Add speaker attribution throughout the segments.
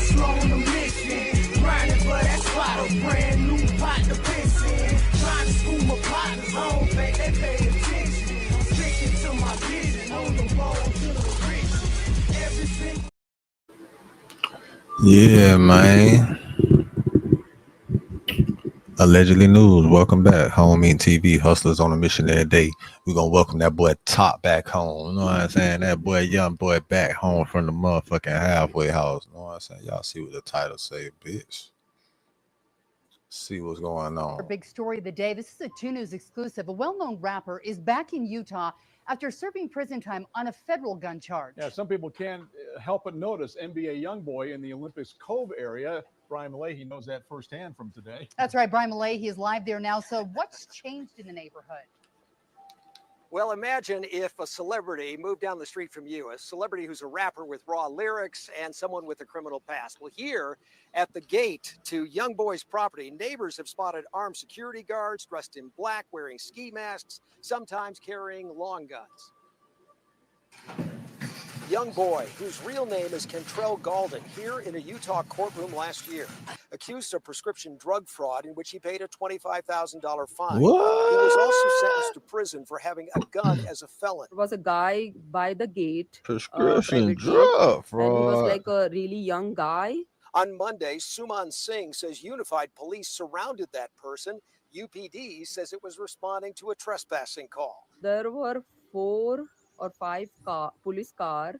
Speaker 1: hustler on the mission, grinding for that spot, a brand new pot to piss in. Trying to school my partners, I don't think they pay attention. I'm sticking to my vision, on the road to the riches. Every single
Speaker 2: Yeah, man. Allegedly News, welcome back. Home Eating TV, hustlers on a mission every day. We're going to welcome that boy Top back home. You know what I'm saying? That boy, young boy, back home from the motherfucking halfway house. You know what I'm saying? Y'all see what the title say, bitch. See what's going
Speaker 3: Our
Speaker 2: on.
Speaker 3: big story of the day. This is a 2 News exclusive. A well-known rapper is back in Utah after serving prison time on a federal gun charge.
Speaker 4: Yeah, some people can't help but notice NBA Youngboy in the Olympics Cove area. Brian Malahy knows that firsthand from today.
Speaker 3: That's right, Brian Malahy is live there now. So what's changed in the neighborhood?
Speaker 5: Well, imagine if a celebrity moved down the street from you, a celebrity who's a rapper with raw lyrics and someone with a criminal past. Well, here at the gate to Youngboy's property, neighbors have spotted armed security guards dressed in black, wearing ski masks, sometimes carrying long guns. Youngboy, whose real name is Kentrell Galden, here in a Utah courtroom last year, accused of prescription drug fraud in which he paid a $25,000 fine.
Speaker 2: What?
Speaker 5: He was also sentenced to prison for having a gun as a felon.
Speaker 6: There was a guy by the gate,
Speaker 2: Prescription
Speaker 6: private gate,
Speaker 2: drug
Speaker 6: and he was
Speaker 2: fraud.
Speaker 6: like a really young guy.
Speaker 5: On Monday, Suman Singh says unified police surrounded that person. UPD says it was responding to a trespassing call.
Speaker 6: There were 4 or 5 police car.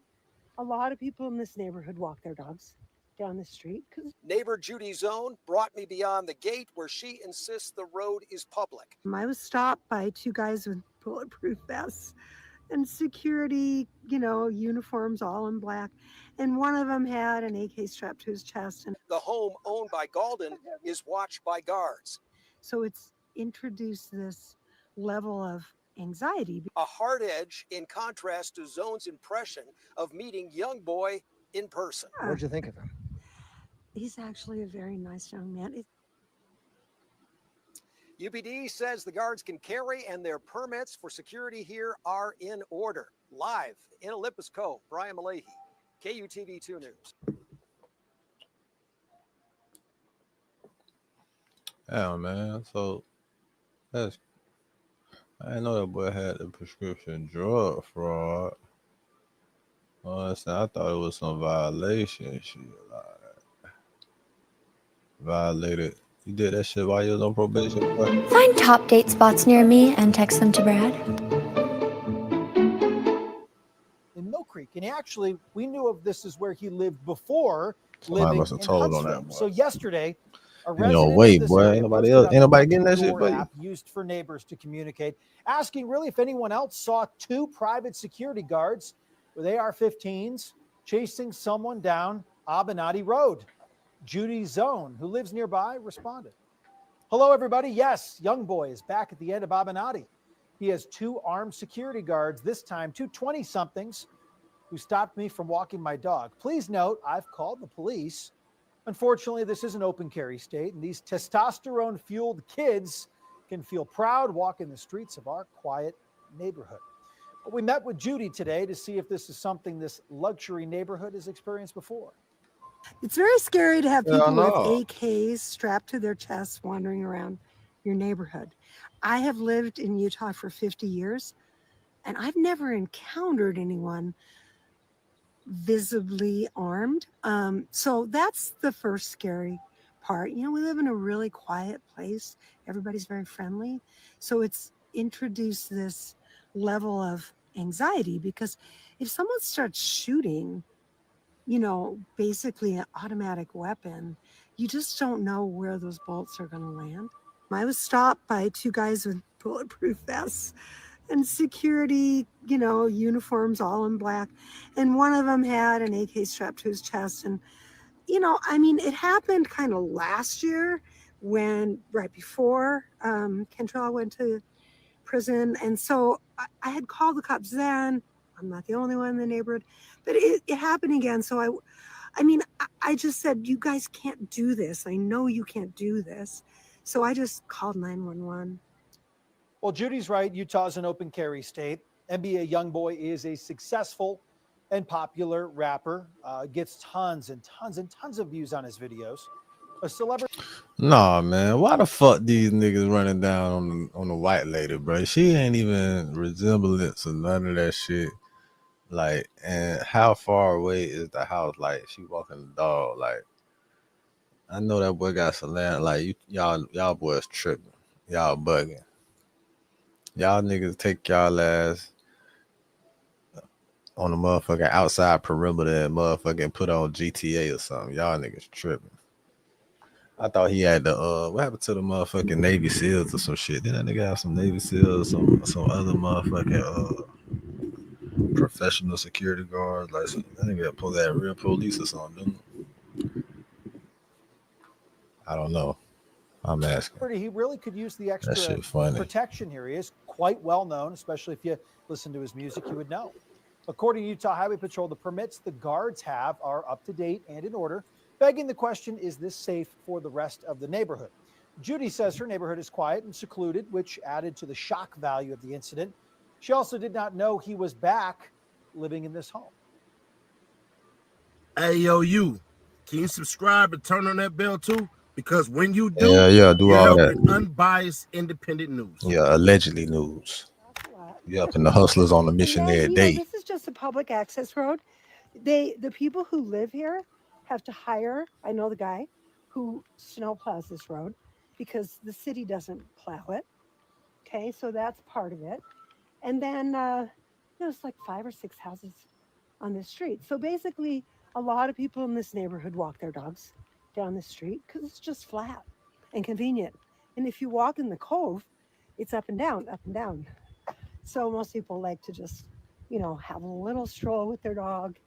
Speaker 7: A lot of people in this neighborhood walk their dogs down the street.
Speaker 5: Neighbor Judy Zone brought me beyond the gate where she insists the road is public.
Speaker 7: I was stopped by 2 guys with bulletproof vests and security, uniforms all in black. And one of them had an AK strapped to his chest. And
Speaker 5: the home owned by Galden is watched by guards.
Speaker 7: So it's introduced this level of anxiety.
Speaker 5: A hard edge in contrast to Zone's impression of meeting Youngboy in person.
Speaker 8: What'd you think of him?
Speaker 7: He's actually a very nice young man.
Speaker 5: UPD says the guards can carry and their permits for security here are in order. Live in Olympus Cove, Brian Malahy, KUTV 2 News.
Speaker 2: Yeah, man. So that's I didn't know that boy had the prescription drug fraud. Honestly, I thought it was some violation shit. Like, violated. You did that shit while you was on probation, boy?
Speaker 9: Find top date spots near me and text them to Brad.
Speaker 8: In Mill Creek, and actually, we knew of this is where he lived before
Speaker 2: Somebody
Speaker 8: living
Speaker 2: must have
Speaker 8: in
Speaker 2: told on
Speaker 8: Huntsville.
Speaker 2: that boy.
Speaker 8: So yesterday, a
Speaker 2: Ain't
Speaker 8: resident
Speaker 2: no
Speaker 8: of
Speaker 2: way,
Speaker 8: this
Speaker 2: boy.
Speaker 8: area
Speaker 2: Ain't nobody
Speaker 8: posted
Speaker 2: else.
Speaker 8: up
Speaker 2: Ain't nobody
Speaker 8: a
Speaker 2: getting that shit
Speaker 8: door
Speaker 2: for you.
Speaker 8: app used for neighbors to communicate, asking really if anyone else saw 2 private security guards with AR-15s chasing someone down Abenati Road. Judy Zone, who lives nearby, responded. Hello, everybody. Yes, Youngboy is back at the end of Abenati. He has 2 armed security guards, this time 2 20-somethings, who stopped me from walking my dog. Please note, I've called the police. Unfortunately, this is an open carry state, and these testosterone-fueled kids can feel proud walking the streets of our quiet neighborhood. But we met with Judy today to see if this is something this luxury neighborhood has experienced before.
Speaker 7: It's very scary to have
Speaker 2: Yeah, I
Speaker 7: people
Speaker 2: know.
Speaker 7: with AKs strapped to their chests wandering around your neighborhood. I have lived in Utah for 50 years, and I've never encountered anyone visibly armed. So that's the first scary part. We live in a really quiet place. Everybody's very friendly. So it's introduced this level of anxiety, because if someone starts shooting, basically an automatic weapon, you just don't know where those bullets are going to land. I was stopped by 2 guys with bulletproof vests and security, uniforms all in black. And one of them had an AK strapped to his chest. And, it happened kind of last year right before Kentrell went to prison. And so I had called the cops then. I'm not the only one in the neighborhood, but it happened again. So I just said, you guys can't do this. I know you can't do this. So I just called 911.
Speaker 8: Well, Judy's right. Utah's an open carry state. NBA Youngboy is a successful and popular rapper, gets tons and tons and tons of views on his videos. A celebrity.
Speaker 2: Nah, man. Why the fuck these niggas running down on the white lady, bro? She ain't even resemblance of none of that shit. Like, and how far away is the house? Like, she walking the dog. Like, I know that boy got some land. Like, y'all boys tripping. Y'all bugging. Y'all niggas take y'all ass on the motherfucking outside perimeter and motherfucking put on GTA or something. Y'all niggas tripping. I thought he had the what happened to the motherfucking Navy SEALs or some shit? Didn't that nigga have some Navy SEALs or some other motherfucking professional security guards? Like I think that pulled that real police or something. I don't know. I'm asking.
Speaker 8: He really could use the
Speaker 2: That
Speaker 8: extra
Speaker 2: shit funny.
Speaker 8: protection here. He is quite well known, especially if you listen to his music, you would know. According to Utah Highway Patrol, the permits the guards have are up to date and in order, begging the question, is this safe for the rest of the neighborhood? Judy says her neighborhood is quiet and secluded, which added to the shock value of the incident. She also did not know he was back living in this home.
Speaker 10: Hey, yo, you. Can you subscribe and turn on that bell too? Because when you do,
Speaker 2: yeah, do
Speaker 10: you're
Speaker 2: all
Speaker 10: helping
Speaker 2: that.
Speaker 10: unbiased, independent news.
Speaker 2: Yeah, allegedly news. You up in the hustlers on the mission
Speaker 7: then,
Speaker 2: every day.
Speaker 7: This is just a public access road. The people who live here have to hire, I know the guy who snow plows this road because the city doesn't plow it. Okay, so that's part of it. And then there's like 5 or 6 houses on this street. So basically, a lot of people in this neighborhood walk their dogs down the street because it's just flat and convenient. And if you walk in the cove, it's up and down, up and down. So most people like to just, have a little stroll with their dog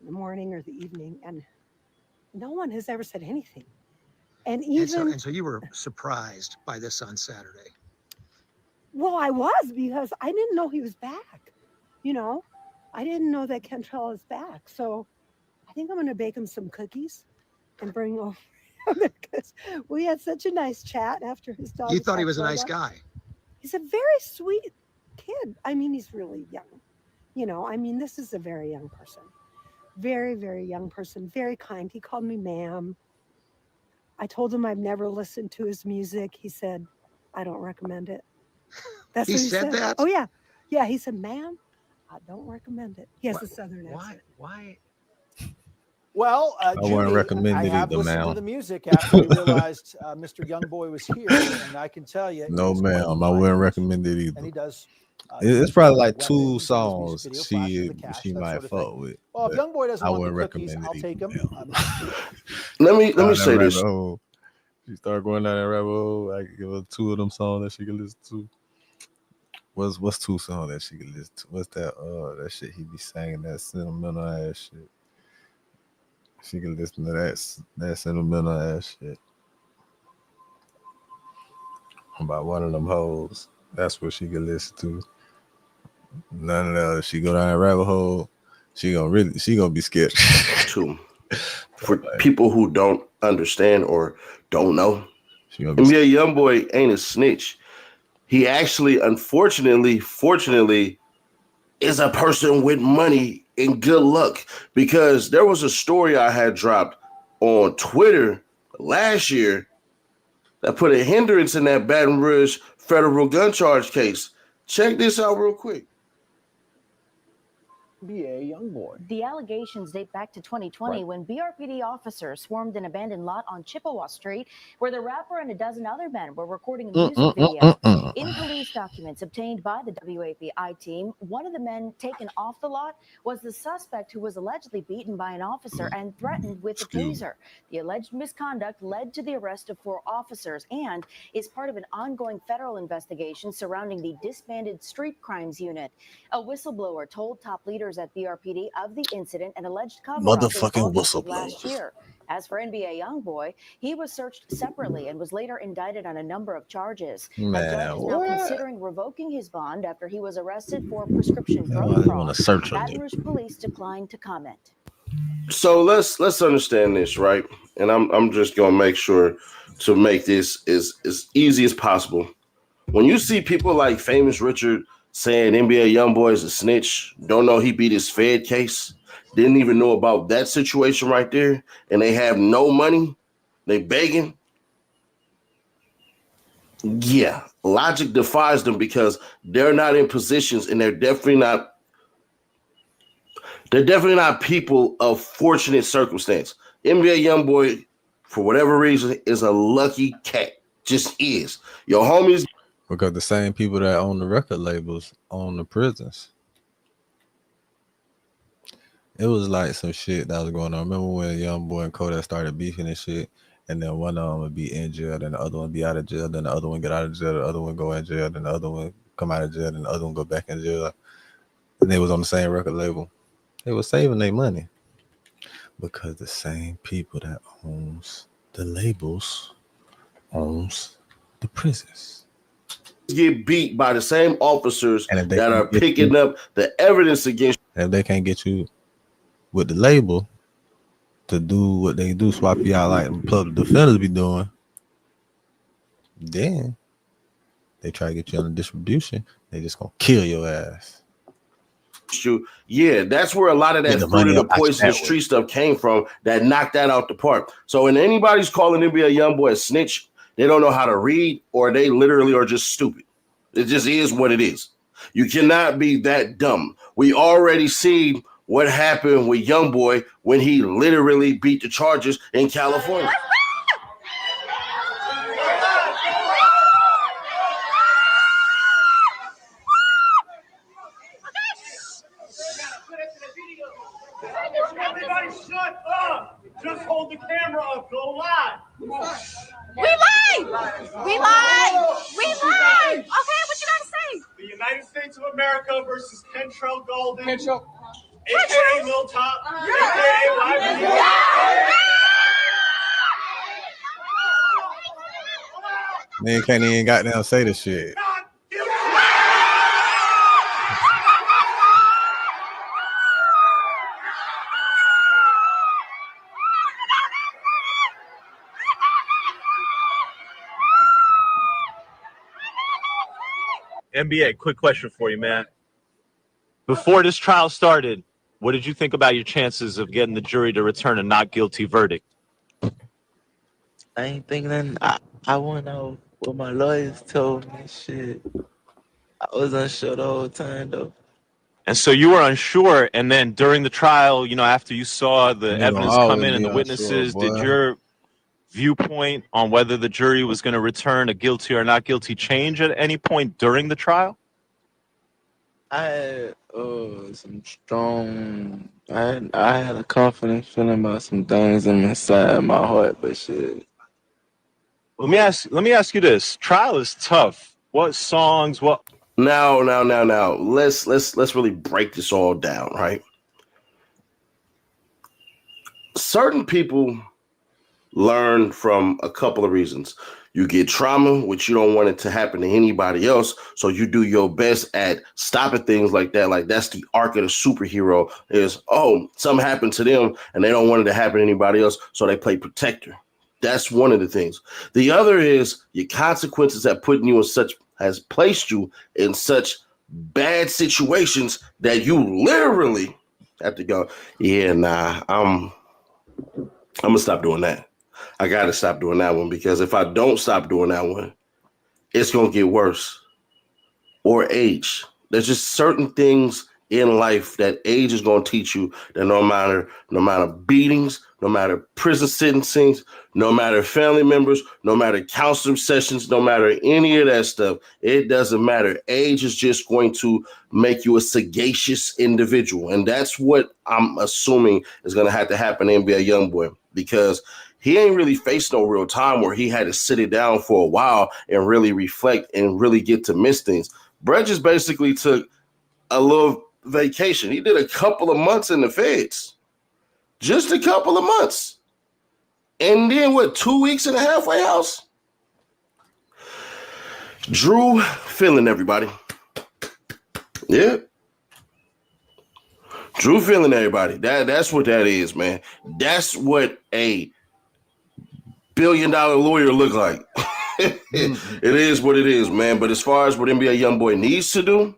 Speaker 7: in the morning or the evening. And no one has ever said anything. And even
Speaker 11: so you were surprised by this on Saturday.
Speaker 7: Well, I was, because I didn't know he was back. I didn't know that Kentrell is back. So I think I'm going to bake him some cookies and bring over because we had such a nice chat after his dog.
Speaker 11: You thought he was a nice guy.
Speaker 7: He's a very sweet kid. I mean, he's really young. This is a very young person. Very, very young person. Very kind. He called me ma'am. I told him I've never listened to his music. He said, I don't recommend it. That's
Speaker 11: He
Speaker 7: what he
Speaker 11: said that?
Speaker 7: Oh, yeah. Yeah, he said, ma'am, I don't recommend it. He has a southern accent.
Speaker 11: Why?
Speaker 8: Well,
Speaker 2: wouldn't
Speaker 8: Judy,
Speaker 2: recommend
Speaker 8: I
Speaker 2: it
Speaker 8: have
Speaker 2: either,
Speaker 8: listened to
Speaker 2: ma'am.
Speaker 8: the music after we realized Mr. Youngboy was here, and I can tell you.
Speaker 2: No, ma'am. I wouldn't recommend it either.
Speaker 8: And he does.
Speaker 2: It's probably like
Speaker 8: weapons
Speaker 2: 2
Speaker 8: in his
Speaker 2: songs
Speaker 8: music video,
Speaker 2: she
Speaker 8: Flash of the Cash,
Speaker 2: she
Speaker 8: that
Speaker 2: might
Speaker 8: sort of
Speaker 2: fuck
Speaker 8: thing.
Speaker 2: with.
Speaker 8: Well, if Youngboy doesn't
Speaker 2: I
Speaker 8: want
Speaker 2: wouldn't
Speaker 8: the cookies,
Speaker 2: recommend
Speaker 8: I'll
Speaker 2: it
Speaker 8: take
Speaker 2: either,
Speaker 8: them.
Speaker 10: Let me say this.
Speaker 2: She started going down that rabbit hole. I could give her 2 of them songs that she could listen to. What's 2 songs that she could listen to? What's that? That shit he be singing, that sentimental ass shit. She can listen to that sentimental ass shit about one of them hoes. That's what she can listen to. None of the other. She go down that rabbit hole. She gonna be scared.
Speaker 10: Too. For people who don't understand or don't know,
Speaker 2: NBA
Speaker 10: Youngboy ain't a snitch. He actually, fortunately, is a person with money and good luck, because there was a story I had dropped on Twitter last year that put a hindrance in that Baton Rouge federal gun charge case. Check this out real quick.
Speaker 12: NBA Youngboy.
Speaker 13: The allegations date back to 2020 when BRPD officers swarmed an abandoned lot on Chippewa Street where the rapper and a dozen other men were recording a music video. In police documents obtained by the WAPI team, one of the men taken off the lot was the suspect who was allegedly beaten by an officer and threatened with a taser. The alleged misconduct led to the arrest of 4 officers and is part of an ongoing federal investigation surrounding the disbanded street crimes unit. A whistleblower told top leaders at BRPD of the incident and alleged cover-up
Speaker 2: Motherfucking
Speaker 13: whistleblower last
Speaker 2: whistleblowers.
Speaker 13: year. As for NBA Youngboy, he was searched separately and was later indicted on a number of charges. A judge is now considering revoking his bond after he was arrested for prescription drug fraud. Baton Rouge police declined to comment.
Speaker 10: So let's understand this, right? And I'm just gonna make sure to make this as easy as possible. When you see people like Famous Richard saying NBA Youngboy is a snitch, don't know he beat his Fed case, didn't even know about that situation right there, and they have no money, they begging. Yeah, logic defies them because they're not in positions, and they're definitely not people of fortunate circumstance. NBA Youngboy, for whatever reason, is a lucky cat. Just is. Your homies.
Speaker 2: Because the same people that own the record labels own the prisons. It was like some shit that was going on. Remember when Youngboy and Kodak started beefing and shit, and then one of them would be in jail, then the other one be out of jail, then the other one get out of jail, the other one go in jail, then the other one come out of jail, then the other one go back in jail. And they was on the same record label. They were saving their money because the same people that owns the labels owns the prisons.
Speaker 10: Get beat by the same officers that are picking up the evidence against you.
Speaker 2: And if they can't get you with the label to do what they do, swap you out like public defenders be doing, then they try to get you on the distribution. They just gonna kill your ass.
Speaker 10: Yeah, that's where a lot of that fruit of the poisonous tree stuff came from that knocked that out the park. So when anybody's calling NBA Youngboy a snitch, they don't know how to read, or they literally are just stupid. It just is what it is. You cannot be that dumb. We already see what happened with Youngboy when he literally beat the Chargers in California.
Speaker 1: Everybody shut up! Just hold the camera up, go live!
Speaker 12: We lied! We lied! We lied! Okay, what you gotta say?
Speaker 1: The United States of America versus Kentrell Golden, aka Lil Top, aka YB.
Speaker 2: Man can't even goddamn say the shit.
Speaker 14: NBA, quick question for you, man. Before this trial started, what did you think about your chances of getting the jury to return a not guilty verdict?
Speaker 15: I ain't thinking nothing. I want to know what my lawyers told me. Shit. I was unsure the whole time, though.
Speaker 14: And so you were unsure, and then during the trial, you know, after you saw the evidence come in and the witnesses, did your viewpoint on whether the jury was going to return a guilty or not guilty change at any point during the trial?
Speaker 15: I had some strong. I had a confident feeling about some things inside my heart, but shit.
Speaker 14: Let me ask you this: trial is tough. What songs? What?
Speaker 10: Now. Let's really break this all down, right? Certain people learn from a couple of reasons. You get trauma, which you don't want it to happen to anybody else, so you do your best at stopping things like that. Like, that's the arc of the superhero is, oh, something happened to them and they don't want it to happen to anybody else, so they play protector. That's one of the things. The other is your consequences have placed you in such bad situations that you literally have to go, yeah, nah, I'm gonna stop doing that. I gotta stop doing that one, because if I don't stop doing that one, it's gonna get worse. Or age. There's just certain things in life that age is gonna teach you that no matter beatings, no matter prison sentencings, no matter family members, no matter counseling sessions, no matter any of that stuff, it doesn't matter. Age is just going to make you a sagacious individual. And that's what I'm assuming is going to have to happen to NBA Youngboy, because he ain't really faced no real time where he had to sit it down for a while and really reflect and really get to miss things. Brett just basically took a little vacation. He did a couple of months in the feds. Just a couple of months. And then 2 weeks in the halfway house? Drew feeling everybody. Yeah. Drew feeling everybody. That's what that is, man. That's what a billion-dollar lawyer look like. It is what it is, man. But as far as what NBA Youngboy needs to do,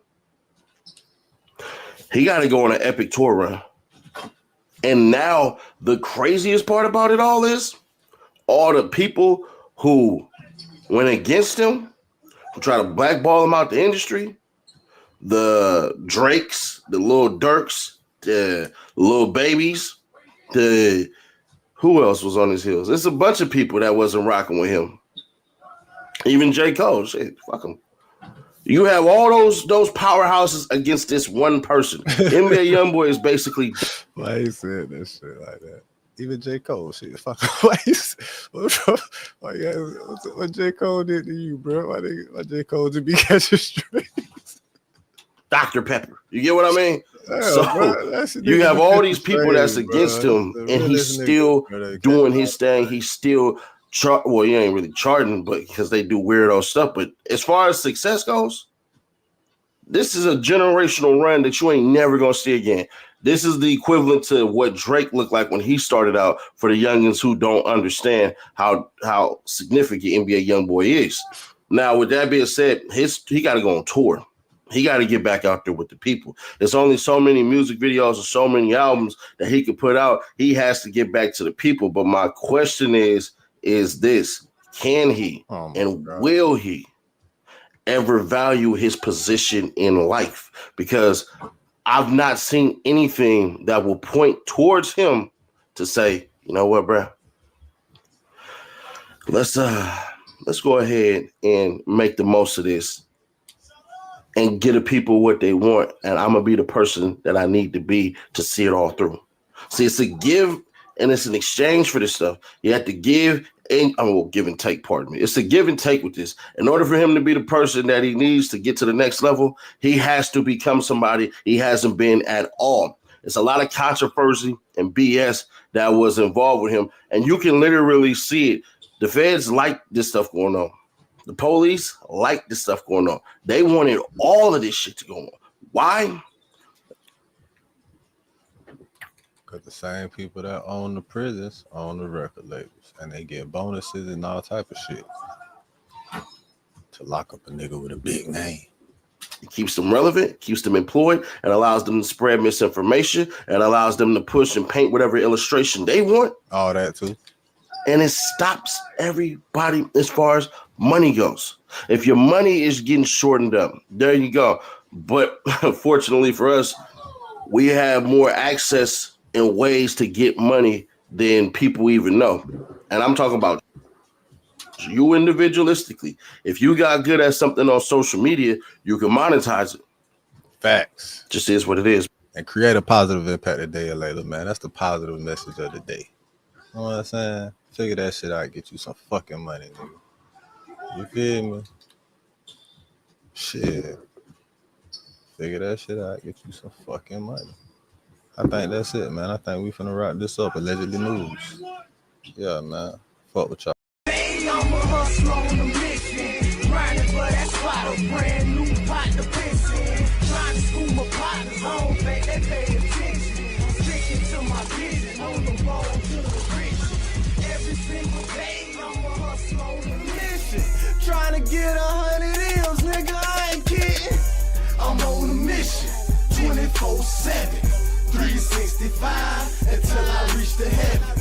Speaker 10: He got to go on an epic tour run. And now the craziest part about it all is all the people who went against him, who try to blackball him out the industry, the Drakes, the Lil Durks, the Lil Babies, who else was on his heels? There's a bunch of people that wasn't rocking with him. Even J. Cole, shit, fuck him. You have all those powerhouses against this one person. NBA Youngboy is basically.
Speaker 2: Why he said that shit like that? Even J. Cole, shit. Fuck. What J. Cole did to you, bro? Why J. Cole to be catching strings?
Speaker 10: Dr. Pepper. You get what I mean?
Speaker 2: Yeah,
Speaker 10: so you have all these people that's against him, and he's still doing his thing. He's still well, he ain't really charting, but because they do weirdo stuff. But as far as success goes, this is a generational run that you ain't never gonna see again. This is the equivalent to what Drake looked like when he started out, for the youngins who don't understand how significant NBA Youngboy is. Now, with that being said, he got to go on tour. He got to get back out there with the people. There's only so many music videos and so many albums that he could put out. He has to get back to the people. But my question is this: can he will he ever value his position in life? Because I've not seen anything that will point towards him to say, you know what, bro? Let's go ahead and make the most of this and get the people what they want, and I'm gonna be the person that I need to be to see it all through. See, it's a give and it's an exchange for this stuff. You have to give and give and take, pardon me. It's a give and take with this. In order for him to be the person that he needs to get to the next level, he has to become somebody he hasn't been at all. It's a lot of controversy and BS that was involved with him, and you can literally see it. The feds like this stuff going on. The police like this stuff going on. They wanted all of this shit to go on. Why?
Speaker 2: Because the same people that own the prisons own the record labels, and they get bonuses and all type of shit to lock up a nigga with a big name.
Speaker 10: It keeps them relevant, keeps them employed, and allows them to spread misinformation, and allows them to push and paint whatever illustration they want.
Speaker 2: All that too.
Speaker 10: And it stops everybody as far as money goes. If your money is getting shortened up, there you go. But fortunately for us, we have more access and ways to get money than people even know. And I'm talking about you individualistically. If you got good at something on social media, you can monetize it.
Speaker 2: Facts.
Speaker 10: Just is what it is.
Speaker 2: And create a positive impact a day or later, man. That's the positive message of the day. You know what I'm saying? Figure that shit out, get you some fucking money, nigga. You feel me? Shit. Figure that shit out, get you some fucking money. I think that's it, man. I think we finna wrap this up. Allegedly news. Yeah, man. Fuck with y'all.
Speaker 1: Hey, I'm a hustler on a mission. Grinding for that spot, a brand new pot to piss in. Trying to school my partners, I don't think they pay attention. I'm sticking to my vision on the road to the rich. Every single day, I'm a hustler on a mission. Trying to get 100 M's, nigga, I ain't kidding. I'm on a mission, 24/7, 365, until I reach the heaven.